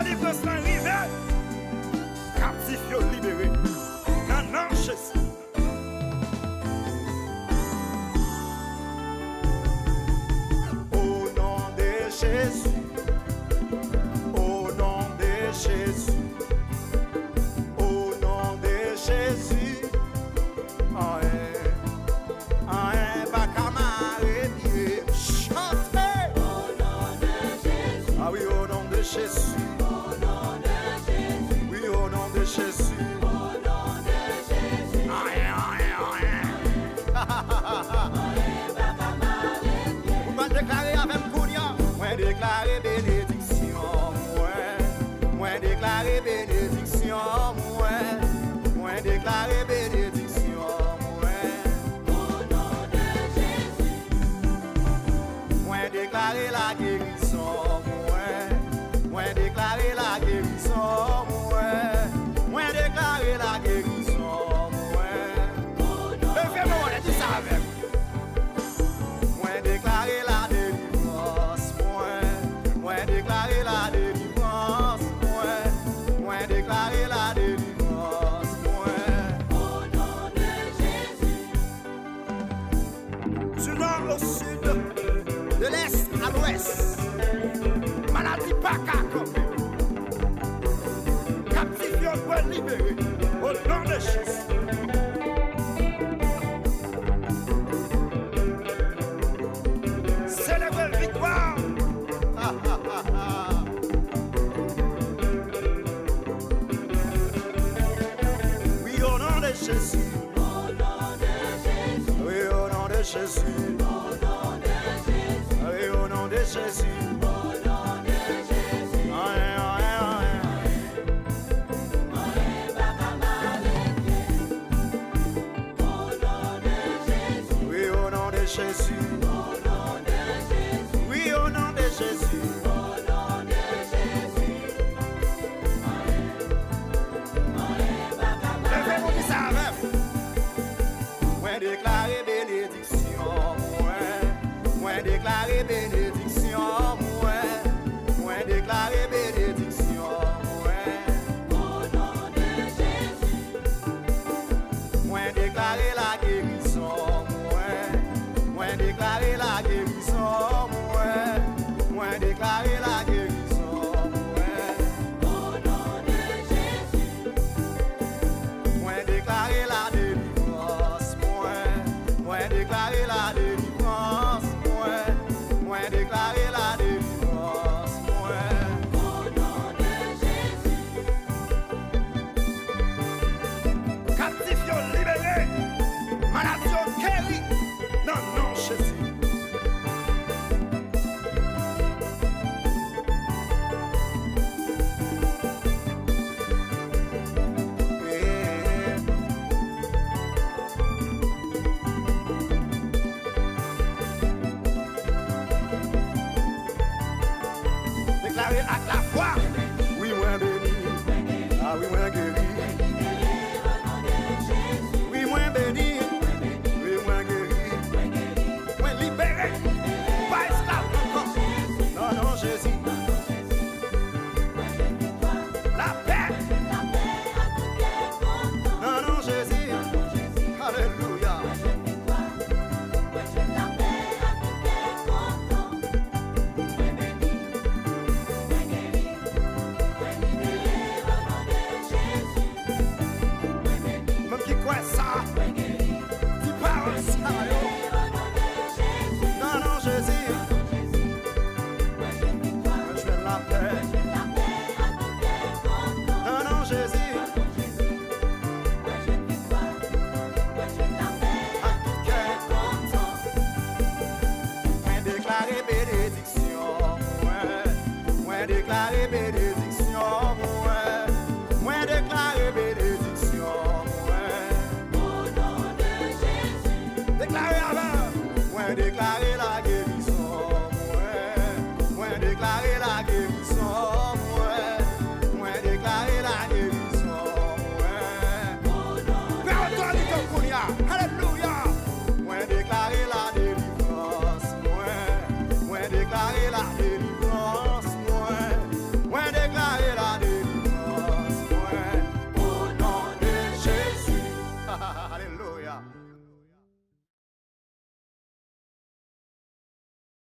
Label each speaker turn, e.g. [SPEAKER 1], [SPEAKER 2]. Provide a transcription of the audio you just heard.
[SPEAKER 1] délivrance arrive, captif libéré. Non, non, Jésus. Au nom de Jésus, au nom de Jésus, au nom de Jésus, pas camarade, chantez. Au nom de Jésus, ah oui, au nom de Jésus, au nom de Jésus, oui, au nom de Jésus, au nom de Jésus, vous déclarer avec Kounia, moi déclarer bénédiction, moi déclarer bénédiction, moi déclarer bénédiction, au nom de Jésus, moi déclarer la guérison, moi déclarer la guérison, moi déclarer la guérison, levez-moi, on dit ça avec. Moi déclarer la délivrance, moi déclarer la délivrance, moi déclarer la délivrance, au nom de Jésus. Du nord au sud, de l'est à l'ouest, maladie pas qu'à camper, captif doit libérer, au nom de Jésus. Jésus, au nom de Jésus, oui, au nom de Jésus, au nom de Jésus, oui, au nom de Jésus, au nom de Jésus, oui, au nom de Jésus, oui, au nom de Jésus. Déclarer bénédiction, moi déclarer bénédiction, moi déclarer bénédiction, au nom de Jésus, moi déclarer la guérison, moi déclarer la guérison, moi déclarer la guérison, au nom de Jésus, moi déclarer la délivrance. Moi déclarer la délivrance, moi déclarer la délivrance, au nom de Jésus. Captif libéré, maladie guérie, non, non, Jésus. À la foi, oui, moi béni, ah oui, moi guéri, oui, moi béni, oui, moi guéri, moi libéré, pas esclave encore, non, non, Jésus, la paix, non, non, Jésus, alléluia. Déclarer bénédiction, moi déclarer bénédiction, au nom de Jésus. Déclarer avant, moi déclarer la guérison, moi déclarer la guérison, moi déclarer la guérison, au nom de Jésus. Alléluia. Moi déclarer la délivrance, moi déclarer la délivrance.